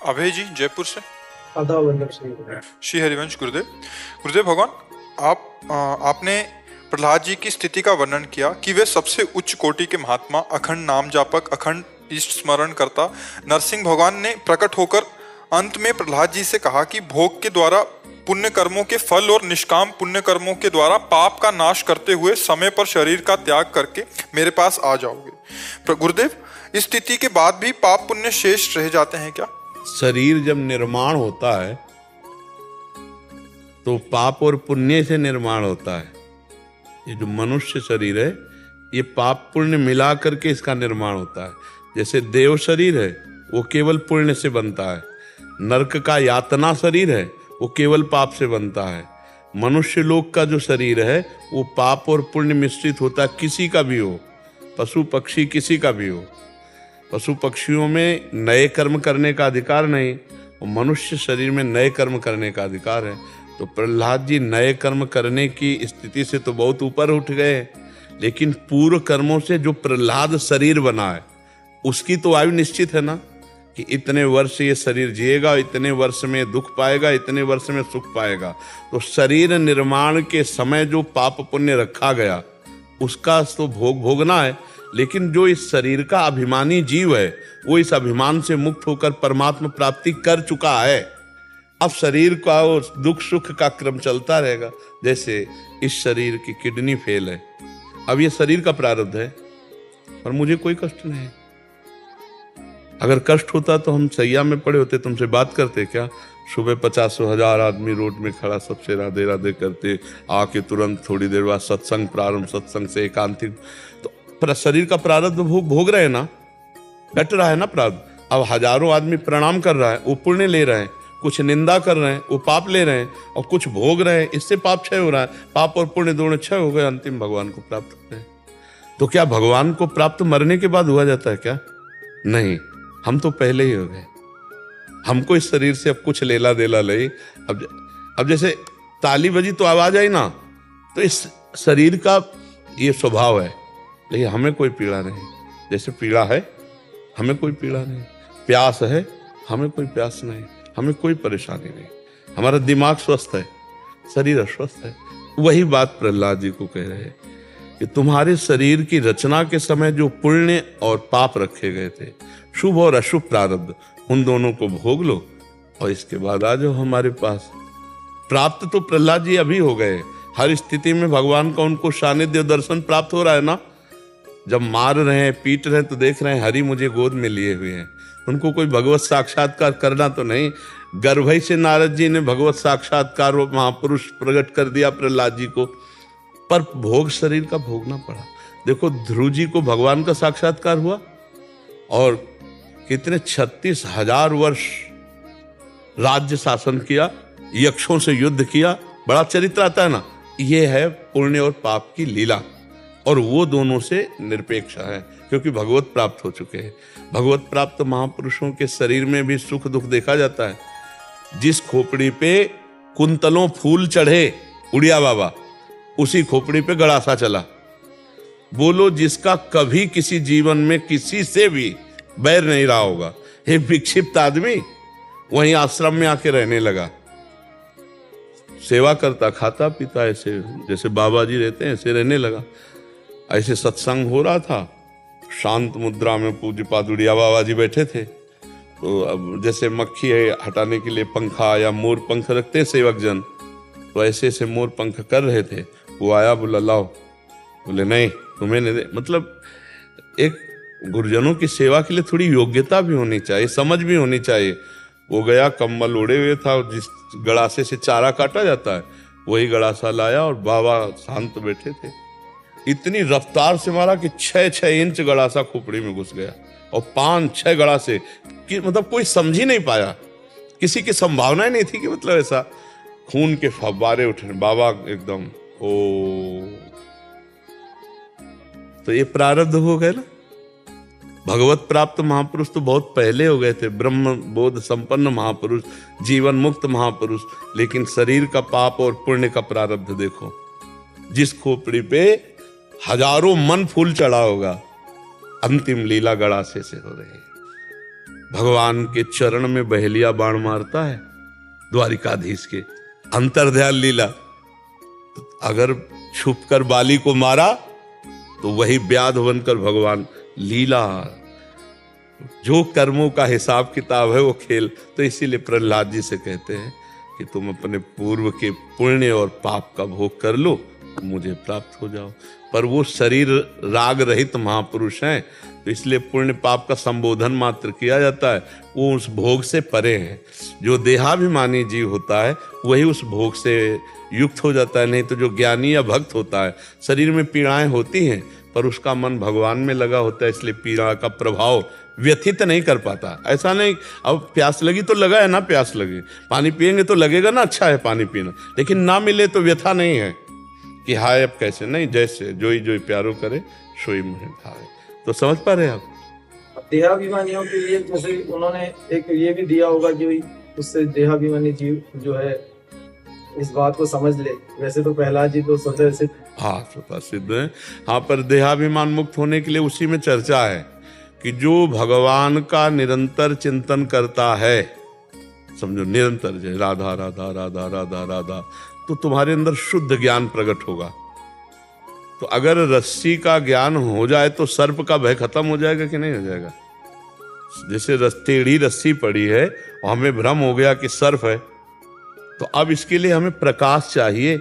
अभय जी जयपुर से। आदाब वंदन सिंह। श्री हरिवंश गुरुदेव। गुरुदेव भगवान, आपने प्रहलाद जी की स्थिति का वर्णन किया कि वे सबसे उच्च कोटि के महात्मा, अखंड नाम जापक, अखंड इष्ट स्मरण करता। नरसिंह भगवान ने प्रकट होकर अंत में प्रहलाद जी से कहा कि भोग के द्वारा पुण्य कर्मों के फल और निष्काम पुण्य कर्मों के द्वारा पाप का नाश करते हुए समय पर शरीर का त्याग करके मेरे पास आ जाओगे। गुरुदेव, इस स्थिति के बाद भी पाप पुण्य शेष रह जाते हैं क्या? शरीर जब निर्माण होता है तो पाप और पुण्य से निर्माण होता है। ये जो मनुष्य शरीर है, ये पाप पुण्य मिला करके इसका निर्माण होता है। जैसे देव शरीर है, वो केवल पुण्य से बनता है। नरक का यातना शरीर है, वो केवल पाप से बनता है। मनुष्य लोक का जो शरीर है, वो पाप और पुण्य मिश्रित होता है, किसी का भी हो, पशु पक्षी किसी का भी हो। पशु पक्षियों में नए कर्म करने का अधिकार नहीं, और मनुष्य शरीर में नए कर्म करने का अधिकार है। तो प्रहलाद जी नए कर्म करने की स्थिति से तो बहुत ऊपर उठ गए, लेकिन पूर्व कर्मों से जो प्रहलाद शरीर बना है, उसकी तो आयु निश्चित है ना, कि इतने वर्ष ये शरीर जिएगा, इतने वर्ष में दुख पाएगा, इतने वर्ष में सुख पाएगा। तो शरीर निर्माण के समय जो पाप पुण्य रखा गया, उसका तो भोग भोगना है। लेकिन जो इस शरीर का अभिमानी जीव है, वो इस अभिमान से मुक्त होकर परमात्मा प्राप्ति कर चुका है। अब शरीर का और दुख सुख का क्रम चलता रहेगा। जैसे इस शरीर की किडनी फेल है, अब ये शरीर का प्रारब्ध है, पर मुझे कोई कष्ट नहीं। अगर कष्ट होता तो हम सैया में पड़े होते, तुमसे बात करते क्या? सुबह 50,000 आदमी रोड में खड़ा, सबसे राधे राधे करते, आके तुरंत थोड़ी देर बाद सत्संग प्रारंभ, सत्संग से एकांतिक। तो शरीर का प्रारब्ध भोग रहे ना, कट रहा है ना प्रारब्ध। अब हजारों आदमी प्रणाम कर रहा है, वो पुण्य ले रहे हैं, कुछ निंदा कर रहे हैं, वो पाप ले रहे हैं, और कुछ भोग रहे हैं, इससे पाप क्षय हो रहा है। पाप और पुण्य दोनों क्षय हो गए, अंतिम भगवान को प्राप्त कर रहे हैं। तो क्या भगवान को प्राप्त मरने के बाद हुआ जाता है क्या? नहीं, हम तो पहले ही हो गए। हमको इस शरीर से अब कुछ लेला देला नहीं। अब जैसे ताली बजी तो आवाज आई ना, तो इस शरीर का ये स्वभाव है, लेकिन हमें कोई पीड़ा नहीं। जैसे पीड़ा है, हमें कोई पीड़ा नहीं। प्यास है, हमें कोई प्यास नहीं, हमें कोई परेशानी नहीं। हमारा दिमाग स्वस्थ है, शरीर अस्वस्थ है। वही बात प्रहलाद जी को कह रहे हैं कि तुम्हारे शरीर की रचना के समय जो पुण्य और पाप रखे गए थे, शुभ और अशुभ प्रारब्ध, उन दोनों को भोग लो और इसके बाद आ जाओ हमारे पास। प्राप्त तो प्रहलाद जी अभी हो गए। हर स्थिति में भगवान का उनको सानिध्य दर्शन प्राप्त हो रहा है ना। जब मार रहे हैं, पीट रहे हैं, तो देख रहे हैं हरि मुझे गोद में लिए हुए हैं। उनको कोई भगवत साक्षात्कार करना तो नहीं। गर्भ से नारद जी ने भगवत साक्षात्कार महापुरुष प्रकट कर दिया प्रहलाद जी को, पर भोग शरीर का भोगना पड़ा। देखो, ध्रुव जी को भगवान का साक्षात्कार हुआ, और कितने 36,000 वर्ष राज्य शासन किया, यक्षों से युद्ध किया। बड़ा चरित्र आता है ना। ये है पुण्य और पाप की लीला, और वो दोनों से निरपेक्ष है, क्योंकि भगवत प्राप्त हो चुके हैं। भगवत प्राप्त महापुरुषों के शरीर में भी सुख दुख देखा जाता है। जिस खोपड़ी पे कुंतलों फूल चढ़े उड़िया बाबा, उसी खोपड़ी पे गड़ासा चला। बोलो, जिसका कभी किसी जीवन में किसी से भी बैर नहीं रहा होगा, ये विक्षिप्त आदमी वहीं आश्रम में आके रहने लगा, सेवा करता, खाता पीता, ऐसे जैसे बाबा जी रहते हैं ऐसे रहने लगा। ऐसे सत्संग हो रहा था, शांत मुद्रा में पूज्यपाद उड़िया बाबा जी बैठे थे। तो अब जैसे मक्खी है हटाने के लिए पंखा या मोर पंख रखते हैं सेवक जन, तो ऐसे ऐसे मोर पंख कर रहे थे। वो आया, बोला लाओ। बोले नहीं, तुम्हें नहीं दे। मतलब एक गुरुजनों की सेवा के लिए थोड़ी योग्यता भी होनी चाहिए, समझ भी होनी चाहिए। वो गया, कंबल ओढ़े हुए था, जिस गड़ासे से चारा काटा जाता है वही गड़ासा लाया, और बाबा शांत बैठे थे। इतनी रफ्तार से मारा कि 6-6 इंच गड़ासा खोपड़ी में घुस गया, और 5-6 गड़ासे कि मतलब कोई समझ ही नहीं पाया, किसी की संभावना ही नहीं थी कि मतलब ऐसा खून के फव्वारे उठे। बाबा एकदम ओ, तो ये प्रारब्ध हो गए ना। भगवत प्राप्त महापुरुष तो बहुत पहले हो गए थे, ब्रह्म बोध संपन्न महापुरुष, जीवन मुक्त महापुरुष। लेकिन शरीर का पाप और पुण्य का प्रारब्ध देखो। जिस खोपड़ी पे हजारों मन फूल चढ़ा होगा, अंतिम लीला गड़ासे से हो रही है। भगवान के चरण में बहेलिया बाण मारता है, द्वारिकाधीश के अंतर्ध्यान लीला। अगर छुपकर बाली को मारा तो वही व्याध बनकर भगवान लीला, जो कर्मों का हिसाब किताब है वो खेल। तो इसीलिए प्रहलाद जी से कहते हैं कि तुम अपने पूर्व के पुण्य और पाप का भोग कर लो, मुझे प्राप्त हो जाओ। पर वो शरीर राग रहित महापुरुष हैं, तो इसलिए पुण्य पाप का संबोधन मात्र किया जाता है, वो उस भोग से परे हैं। जो देहाभिमानी जीव होता है वही उस भोग से युक्त हो जाता है। नहीं तो जो ज्ञानी या भक्त होता है, शरीर में पीड़ाएं होती हैं पर उसका मन भगवान में लगा होता है, इसलिए पीड़ा का प्रभाव व्यथित नहीं कर पाता। ऐसा नहीं, अब प्यास लगी तो लगा है ना, प्यास लगी, पानी पिएंगे तो लगेगा ना अच्छा है पानी पीना, लेकिन ना मिले तो व्यथा नहीं है कि हाय अब कैसे, नहीं, जैसे जोई जोई प्यारो करे सोई मुझे भावे। तो समझ पा रहे आप। देहाभिमानियों के लिए जैसे उन्होंने एक ये भी दिया होगा जो उससे देहाभिमानी जीव जो है इस बात को समझ ले। वैसे तो प्रहलाद जी तो स्वतः सिद्ध, हाँ स्वतः सिद्ध है। हाँ, पर देहाभिमान मुक्त होने के लिए उसी में चर्चा है कि जो भगवान का निरंतर चिंतन करता है, समझो निरंतर, जय राधा राधा राधा राधा राधा, तो तुम्हारे अंदर शुद्ध ज्ञान प्रकट होगा। तो अगर रस्सी का ज्ञान हो जाए तो सर्प का भय खत्म हो जाएगा कि नहीं हो जाएगा। जैसे टेढ़ी रस्सी पड़ी है और हमें भ्रम हो गया कि सर्प है, तो अब इसके लिए हमें प्रकाश चाहिए।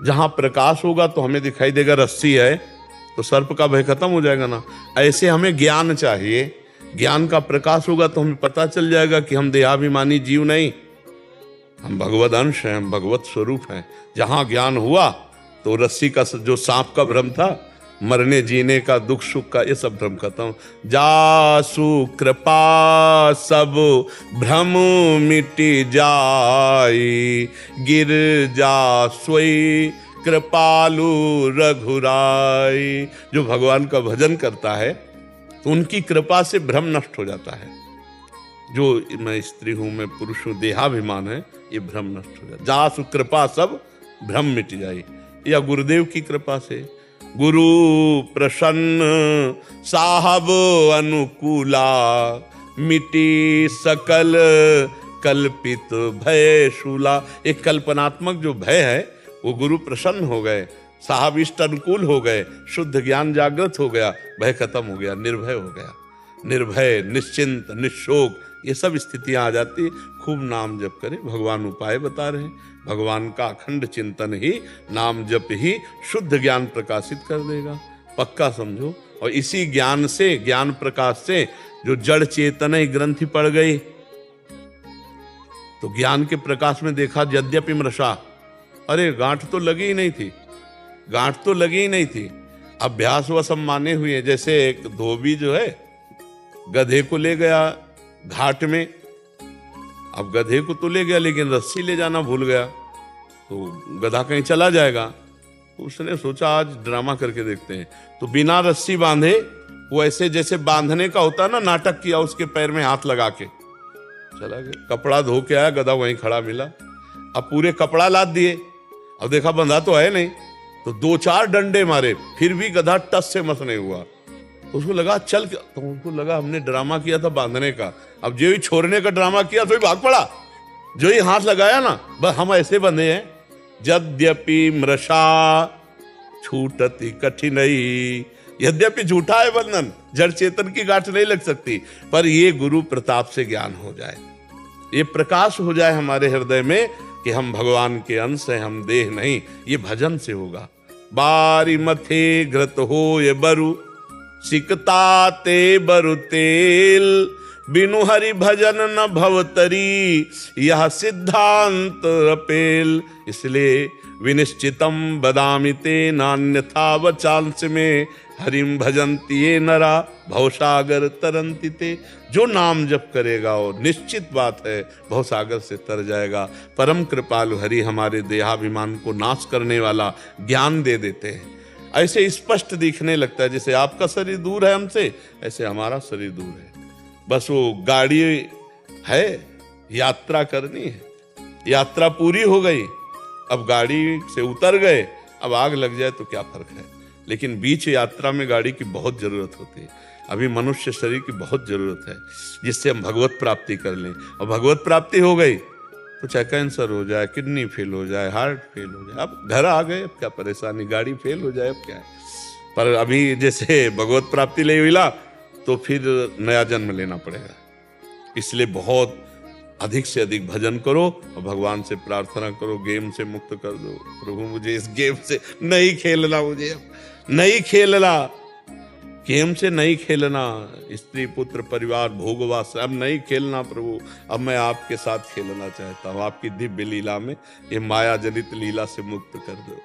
जहां प्रकाश होगा तो हमें दिखाई देगा रस्सी है, तो सर्प का भय खत्म हो जाएगा ना। ऐसे हमें ज्ञान चाहिए, ज्ञान का प्रकाश होगा तो हमें पता चल जाएगा कि हम देहाभिमानी जीव नहीं, हम भगवद अंश हैं, हम भगवत स्वरूप हैं। जहां ज्ञान हुआ तो रस्सी का जो सांप का भ्रम था, मरने जीने का, दुख सुख का, ये सब भ्रम खत्म। जासु कृपा सब भ्रम मिटी जाई, गिर जा सोई कृपालु रघुराई। जो भगवान का भजन करता है तो उनकी कृपा से भ्रम नष्ट हो जाता है। जो मैं स्त्री हूं, मैं पुरुष हूं, देहाभिमान है, ये भ्रम नष्ट हो जाता। जासु कृपा सब भ्रम मिट जाई, या गुरुदेव की कृपा से। गुरु प्रसन्न साहब अनुकूला, मिटी सकल कल्पित भय शूला। एक कल्पनात्मक जो भय है वो गुरु प्रसन्न हो गए, साहब इष्ट अनुकूल हो गए, शुद्ध ज्ञान जागृत हो गया, भय खत्म हो गया, निर्भय हो गया। निर्भय, निश्चिंत, निशोक, ये सब स्थितियां आ जाती। खूब नाम जप करे, भगवान उपाय बता रहे हैं। भगवान का अखंड चिंतन ही, नाम जप ही शुद्ध ज्ञान प्रकाशित कर देगा, पक्का समझो। और इसी ज्ञान से, ज्ञान प्रकाश से जो जड़ चेतन ग्रंथि पड़ गई, तो ज्ञान के प्रकाश में देखा यद्यपि मृषा, अरे गांठ तो लगी ही नहीं थी, गांठ तो लगी ही नहीं थी। अभ्यास व सब माने हुए। जैसे एक धोबी जो है गधे को ले गया घाट में, अब गधे को तो ले गया लेकिन रस्सी ले जाना भूल गया, तो गधा कहीं चला जाएगा। तो उसने सोचा आज ड्रामा करके देखते हैं, तो बिना रस्सी बांधे, वो ऐसे जैसे बांधने का होता है ना, नाटक किया, उसके पैर में हाथ लगा के चला गया। कपड़ा धो के आया, गधा वहीं खड़ा मिला। अब पूरे कपड़ा लाद दिए, अब देखा बंधा तो है नहीं, तो 2-4 डंडे मारे, फिर भी गधा टस से मस नहीं हुआ। उसको लगा चल, तो उनको लगा हमने ड्रामा किया था बांधने का, अब जो ही छोड़ने का ड्रामा किया तो ही भाग पड़ा। जो ही हाथ लगाया ना, बस हम ऐसे बंधे हैं। यद्यपि मृषा छूटती कठिनई, यद्यपि झूठा है बंधन, जड़ चेतन की गांठ नहीं लग सकती, पर ये गुरु प्रताप से ज्ञान हो जाए, ये प्रकाश हो जाए हमारे हृदय में कि हम भगवान के अंश हैं, हम देह नहीं। ये भजन से होगा। बारी मथे घृत हो ये बरु, सिकता ते बरु तेल, बिनु हरि भजन न भवतरी, यह सिद्धांत अपेल। इसलिए विनिश्चितम बदामि ते नान्यथा वचांस में, हरिम भजन्ति ये नरा भवसागर तरंति ते। जो नाम जप करेगा वो निश्चित बात है भवसागर से तर जाएगा। परम कृपालु हरि हमारे देहाभिमान को नाश करने वाला ज्ञान दे देते हैं। ऐसे स्पष्ट दिखने लगता है, जैसे आपका शरीर दूर है हमसे, ऐसे हमारा शरीर दूर है। बस वो गाड़ी है, यात्रा करनी है, यात्रा पूरी हो गई, अब गाड़ी से उतर गए, अब आग लग जाए तो क्या फर्क है। लेकिन बीच यात्रा में गाड़ी की बहुत जरूरत होती है। अभी मनुष्य शरीर की बहुत जरूरत है जिससे हम भगवत प्राप्ति कर लें। और भगवत प्राप्ति हो गई तो चाहे कैंसर हो जाए, किडनी फेल हो जाए, हार्ट फेल हो जाए, अब घर आ गए, अब क्या परेशानी, गाड़ी फेल हो जाए, अब क्या है। पर अभी जैसे भगवत प्राप्ति ले मिला तो फिर नया जन्म लेना पड़ेगा। इसलिए बहुत अधिक से अधिक भजन करो और भगवान से प्रार्थना करो, गेम से मुक्त कर दो। प्रभु मुझे इस गेम से नहीं खेलना, मुझे अब नहीं खेलना, गेम से नहीं खेलना, स्त्री पुत्र परिवार भोगवास अब नहीं खेलना प्रभु, अब मैं आपके साथ खेलना चाहता हूँ। आपकी दिव्य लीला में, ये माया जनित लीला से मुक्त कर दो।